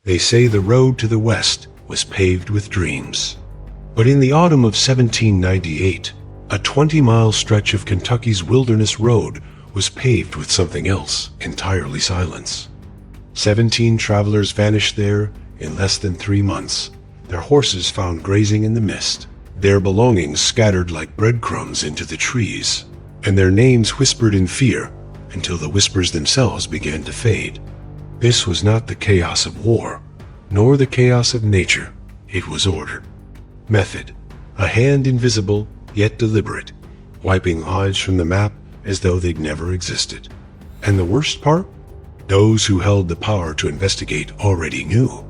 They say the road to the west was paved with dreams. But in the autumn of 1798, a 20-mile stretch of Kentucky's wilderness road was paved with something else entirely silence. 17 travelers vanished there in less than 3 months, their horses found grazing in the mist, their belongings scattered like breadcrumbs into the trees, and their names whispered in fear until the whispers themselves began to fade. This was not the chaos of war, nor the chaos of nature. It was order. Method, a hand invisible yet deliberate, wiping lives from the map as though they'd never existed. And the worst part? Those who held the power to investigate already knew,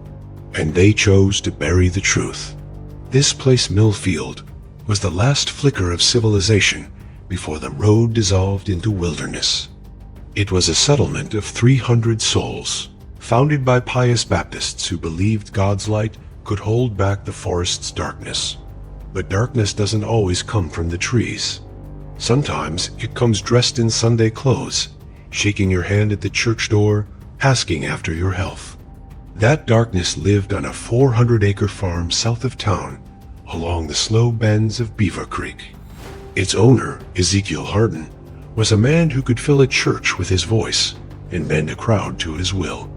and they chose to bury the truth. This place, Millfield, was the last flicker of civilization before the road dissolved into wilderness. It was a settlement of 300 souls, founded by pious Baptists who believed God's light could hold back the forest's darkness. But darkness doesn't always come from the trees. Sometimes it comes dressed in Sunday clothes, shaking your hand at the church door, asking after your health. That darkness lived on a 400-acre farm south of town, along the slow bends of Beaver Creek. Its owner, Ezekiel Harden, was a man who could fill a church with his voice and bend a crowd to his will.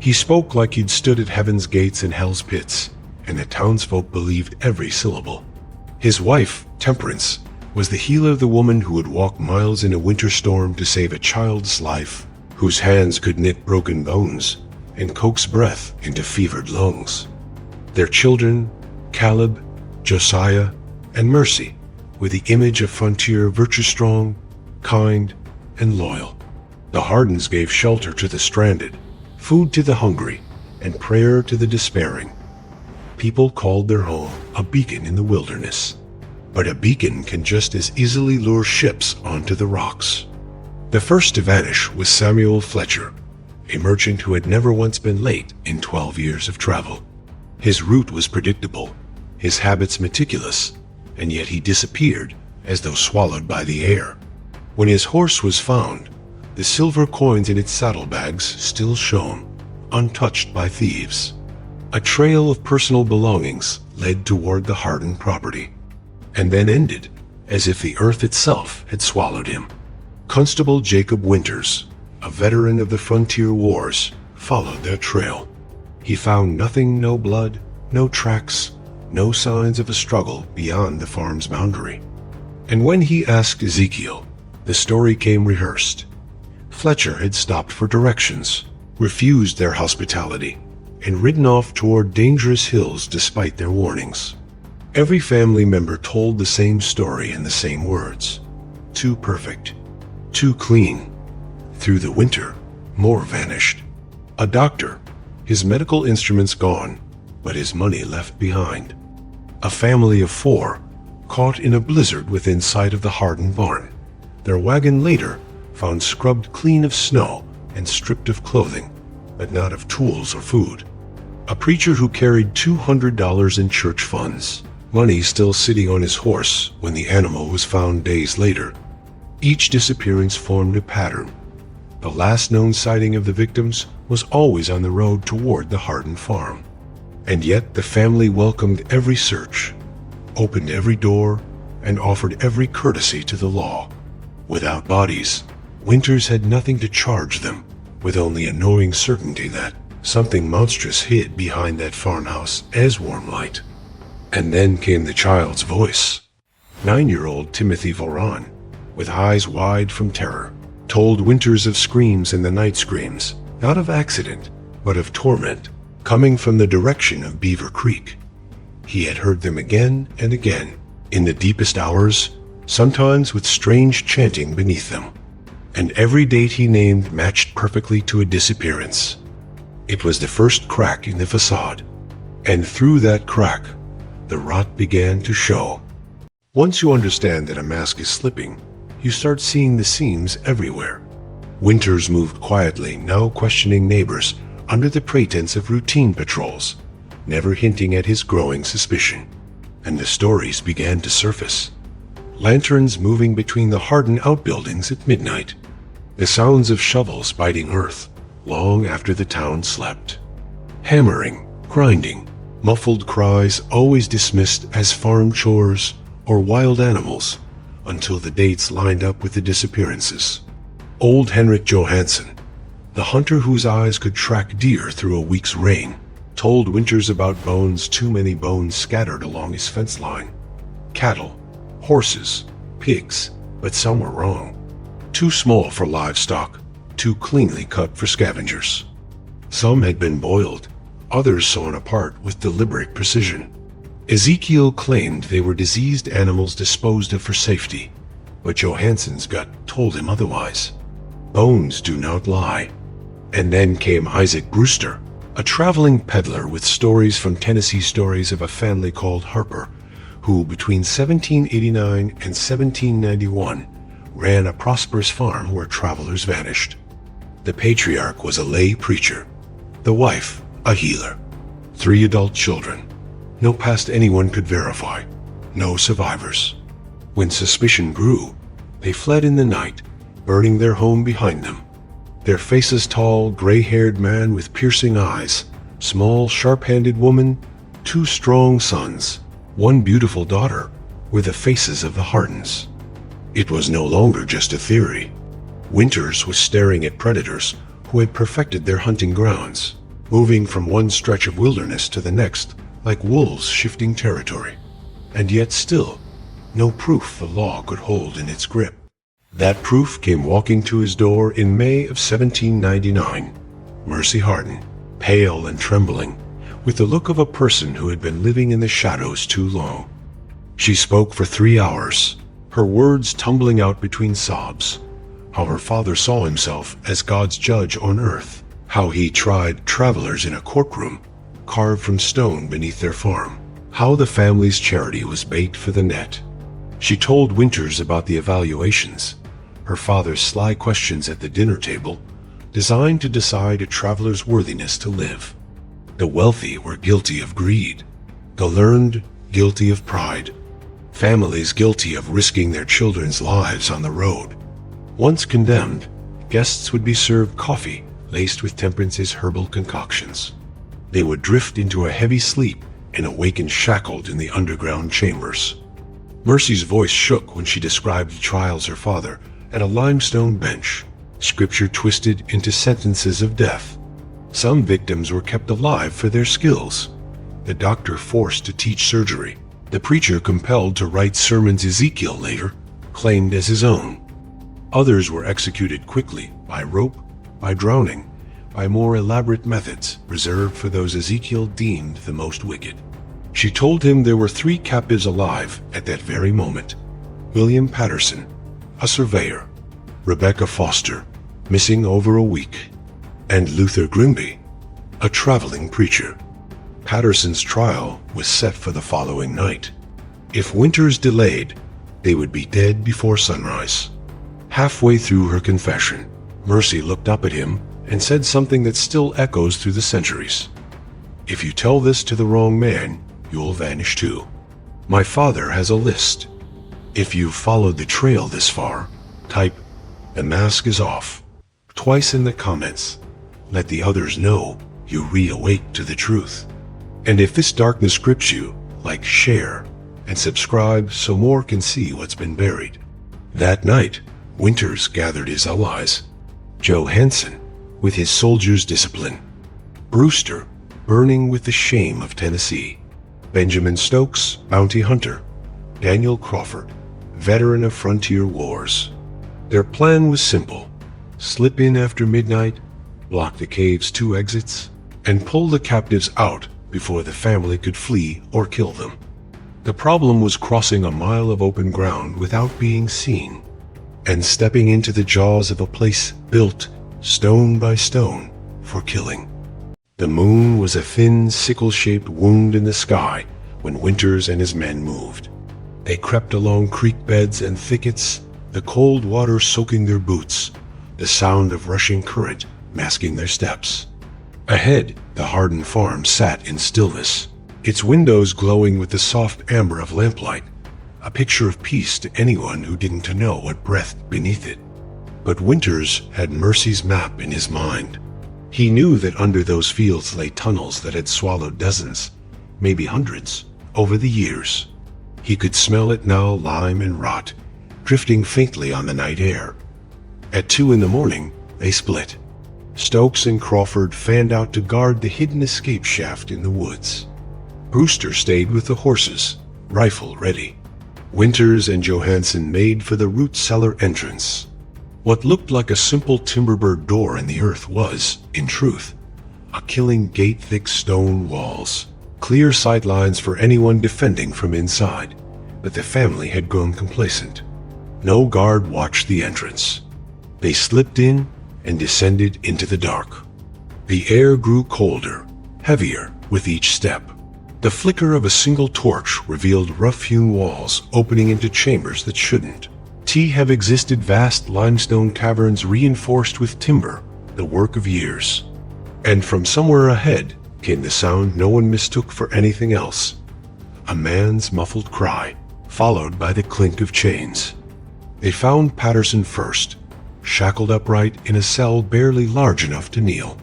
He spoke like he'd stood at heaven's gates and hell's pits, and the townsfolk believed every syllable. His wife, Temperance, was the healer, the woman who would walk miles in a winter storm to save a child's life, whose hands could knit broken bones and coax breath into fevered lungs. Their children, Caleb, Josiah, and Mercy, were the image of frontier virtue-strong, kind, and loyal. The Hardens gave shelter to the stranded, food to the hungry, and prayer to the despairing. People called their home a beacon in the wilderness. But a beacon can just as easily lure ships onto the rocks. The first to vanish was Samuel Fletcher, a merchant who had never once been late in 12 years of travel. His route was predictable, his habits meticulous, and yet he disappeared as though swallowed by the air. When his horse was found, the silver coins in its saddlebags still shone, untouched by thieves. A trail of personal belongings led toward the Harden property, and then ended as if the earth itself had swallowed him. Constable Jacob Winters, a veteran of the frontier wars, followed their trail. He found nothing, no blood, no tracks, no signs of a struggle beyond the farm's boundary. And when he asked Ezekiel, the story came rehearsed. Fletcher had stopped for directions, refused their hospitality, and ridden off toward dangerous hills despite their warnings. Every family member told the same story in the same words. Too perfect, too clean. Through the winter, more vanished. A doctor, his medical instruments gone, but his money left behind. A family of 4, caught in a blizzard within sight of the Harden barn. Their wagon later found scrubbed clean of snow and stripped of clothing, but not of tools or food. A preacher who carried $200 in church funds, money still sitting on his horse when the animal was found days later. Each disappearance formed a pattern. The last known sighting of the victims was always on the road toward the Harden farm. And yet the family welcomed every search, opened every door, and offered every courtesy to the law. Without bodies, Winters had nothing to charge them, with only a knowing certainty that something monstrous hid behind that farmhouse as warm light. And then came the child's voice. 9-year-old Timothy Voron, with eyes wide from terror, told Winters of screams in the night screams, not of accident, but of torment, coming from the direction of Beaver Creek. He had heard them again and again, in the deepest hours, sometimes with strange chanting beneath them. And every date he named matched perfectly to a disappearance. It was the first crack in the facade, and through that crack, the rot began to show. Once you understand that a mask is slipping, you start seeing the seams everywhere. Winters moved quietly, now questioning neighbors under the pretense of routine patrols, never hinting at his growing suspicion. And the stories began to surface. Lanterns moving between the Harden outbuildings at midnight. The sounds of shovels biting earth long after the town slept. Hammering, grinding, muffled cries always dismissed as farm chores or wild animals until the dates lined up with the disappearances. Old Henrik Johansson, the hunter whose eyes could track deer through a week's rain, told Winters about bones, too many bones scattered along his fence line. Cattle, horses, pigs, but some were wrong. Too small for livestock, too cleanly cut for scavengers. Some had been boiled, others sawn apart with deliberate precision. Ezekiel claimed they were diseased animals disposed of for safety, but Johansson's gut told him otherwise. Bones do not lie. And then came Isaac Brewster, a traveling peddler with stories from Tennessee stories of a family called Harper, who between 1789 and 1791 ran a prosperous farm where travelers vanished. The patriarch was a lay preacher, the wife a healer. 3 adult children. No past anyone could verify. No survivors. When suspicion grew, they fled in the night, burning their home behind them. Their faces tall, gray-haired man with piercing eyes, small, sharp-handed woman, 2 strong sons, 1 beautiful daughter, were the faces of the Hardens. It was no longer just a theory. Winters was staring at predators who had perfected their hunting grounds, moving from one stretch of wilderness to the next like wolves shifting territory. And yet still, no proof the law could hold in its grip. That proof came walking to his door in May of 1799. Mercy Harden, pale and trembling, with the look of a person who had been living in the shadows too long. She spoke for 3 hours, her words tumbling out between sobs. How her father saw himself as God's judge on earth. How he tried travelers in a courtroom, carved from stone beneath their farm. How the family's charity was bait for the net. She told Winters about the evaluations, her father's sly questions at the dinner table, designed to decide a traveler's worthiness to live. The wealthy were guilty of greed, the learned guilty of pride, families guilty of risking their children's lives on the road. Once condemned, guests would be served coffee laced with temperance's herbal concoctions. They would drift into a heavy sleep and awaken shackled in the underground chambers. Mercy's voice shook when she described the trials her father at a limestone bench, scripture twisted into sentences of death. Some victims were kept alive for their skills, the doctor forced to teach surgery, the preacher compelled to write sermons Ezekiel later claimed as his own. Others were executed quickly, by rope, by drowning, by more elaborate methods reserved for those Ezekiel deemed the most wicked. She told him there were 3 captives alive at that very moment. William Patterson, a surveyor, Rebecca Foster, missing over a week, and Luther Grimby, a traveling preacher. Patterson's trial was set for the following night. If Winters delayed, they would be dead before sunrise. Halfway through her confession, Mercy looked up at him and said something that still echoes through the centuries. If you tell this to the wrong man, you'll vanish too. My father has a list. If you've followed the trail this far, type, "The mask is off," twice in the comments. Let the others know you reawake to the truth. And if this darkness grips you, like, share, and subscribe so more can see what's been buried. That night, Winters gathered his allies. Johansson, with his soldier's discipline. Brewster, burning with the shame of Tennessee. Benjamin Stokes, bounty hunter. Daniel Crawford, veteran of frontier wars. Their plan was simple. Slip in after midnight, block the cave's 2 exits, and pull the captives out before the family could flee or kill them. The problem was crossing a mile of open ground without being seen, and stepping into the jaws of a place built, stone by stone, for killing. The moon was a thin, sickle-shaped wound in the sky when Winters and his men moved. They crept along creek beds and thickets, the cold water soaking their boots, the sound of rushing current masking their steps. Ahead, the Harden farm sat in stillness, its windows glowing with the soft amber of lamplight, a picture of peace to anyone who didn't know what breathed beneath it. But Winters had Mercy's map in his mind. He knew that under those fields lay tunnels that had swallowed dozens, maybe hundreds, over the years. He could smell it now, lime and rot, drifting faintly on the night air. At 2 in the morning, they split. Stokes and Crawford fanned out to guard the hidden escape shaft in the woods. Brewster stayed with the horses, rifle ready. Winters and Johansson made for the root cellar entrance. What looked like a simple timber-bird door in the earth was, in truth, a killing gate-thick stone walls, clear sight lines for anyone defending from inside. But the family had grown complacent. No guard watched the entrance. They slipped in and descended into the dark. The air grew colder, heavier with each step. The flicker of a single torch revealed rough-hewn walls opening into chambers that shouldn't. Have existed vast limestone caverns reinforced with timber, the work of years. And from somewhere ahead came the sound no one mistook for anything else. A man's muffled cry, followed by the clink of chains. They found Patterson first, shackled upright in a cell barely large enough to kneel.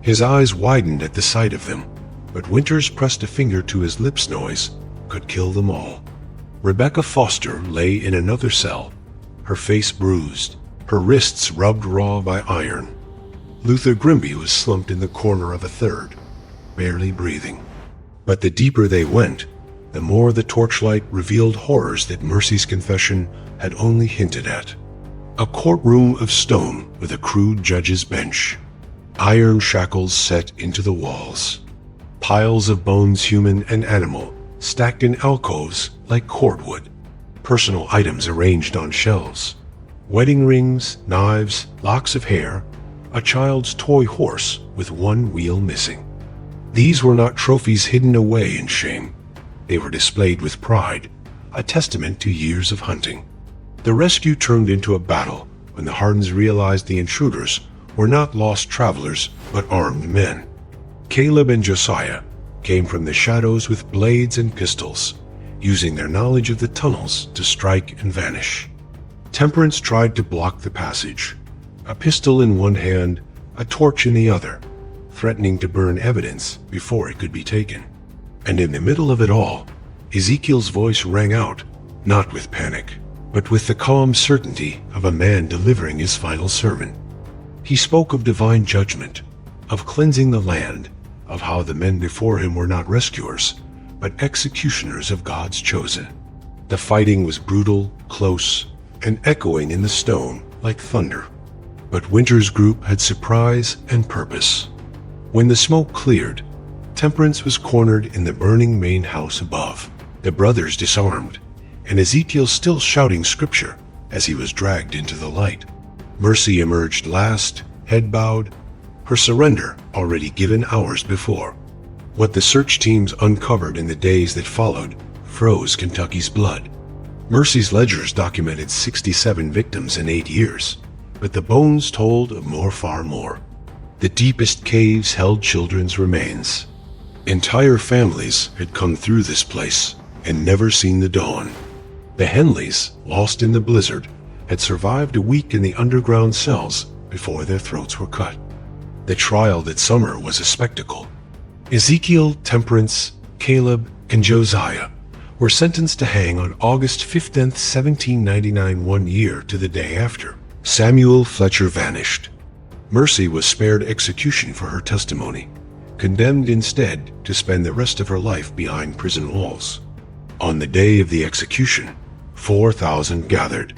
His eyes widened at the sight of them, but Winters pressed a finger to his lips. Noise could kill them all. Rebecca Foster lay in another cell, her face bruised, her wrists rubbed raw by iron. Luther Grimby was slumped in the corner of a third, barely breathing. But the deeper they went, the more the torchlight revealed horrors that Mercy's confession had only hinted at. A courtroom of stone with a crude judge's bench, iron shackles set into the walls, piles of bones, human and animal, stacked in alcoves like cordwood, personal items arranged on shelves, wedding rings, knives, locks of hair, a child's toy horse with one wheel missing. These were not trophies hidden away in shame. They were displayed with pride, a testament to years of hunting. The rescue turned into a battle when the Hardens realized the intruders were not lost travelers but armed men. Caleb and Josiah came from the shadows with blades and pistols, using their knowledge of the tunnels to strike and vanish. Temperance tried to block the passage, a pistol in one hand, a torch in the other, threatening to burn evidence before it could be taken. And in the middle of it all, Ezekiel's voice rang out, not with panic, but with the calm certainty of a man delivering his final sermon. He spoke of divine judgment, of cleansing the land, of how the men before him were not rescuers, but executioners of God's chosen. The fighting was brutal, close, and echoing in the stone like thunder. But Winter's group had surprise and purpose. When the smoke cleared, Temperance was cornered in the burning main house above, the brothers disarmed, and Ezekiel still shouting scripture as he was dragged into the light. Mercy emerged last, head bowed, her surrender already given hours before. What the search teams uncovered in the days that followed froze Kentucky's blood. Mercy's ledgers documented 67 victims in 8 years, but the bones told of more, far more. The deepest caves held children's remains. Entire families had come through this place and never seen the dawn. The Henleys, lost in the blizzard, had survived a week in the underground cells before their throats were cut. The trial that summer was a spectacle. Ezekiel, Temperance, Caleb, and Josiah were sentenced to hang on August 15, 1799, 1 year to the day after. Samuel Fletcher vanished. Mercy was spared execution for her testimony, condemned instead to spend the rest of her life behind prison walls. On the day of the execution, 4,000 gathered.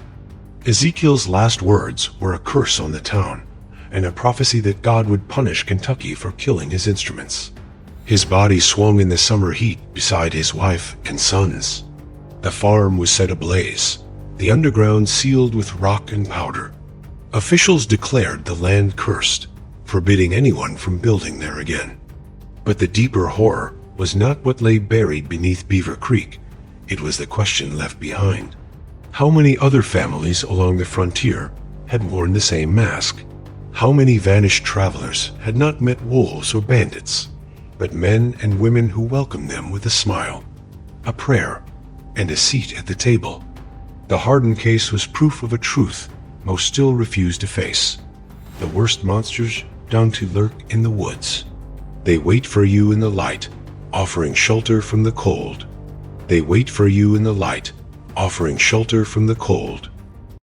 Ezekiel's last words were a curse on the town, and a prophecy that God would punish Kentucky for killing his instruments. His body swung in the summer heat beside his wife and sons. The farm was set ablaze, the underground sealed with rock and powder. Officials declared the land cursed, forbidding anyone from building there again. But the deeper horror was not what lay buried beneath Beaver Creek. It was the question left behind. How many other families along the frontier had worn the same mask? How many vanished travelers had not met wolves or bandits, but men and women who welcomed them with a smile, a prayer, and a seat at the table? The Harden case was proof of a truth most still refused to face. The worst monsters down to lurk in the woods. They wait for you in the light, offering shelter from the cold. They wait for you in the light, offering shelter from the cold.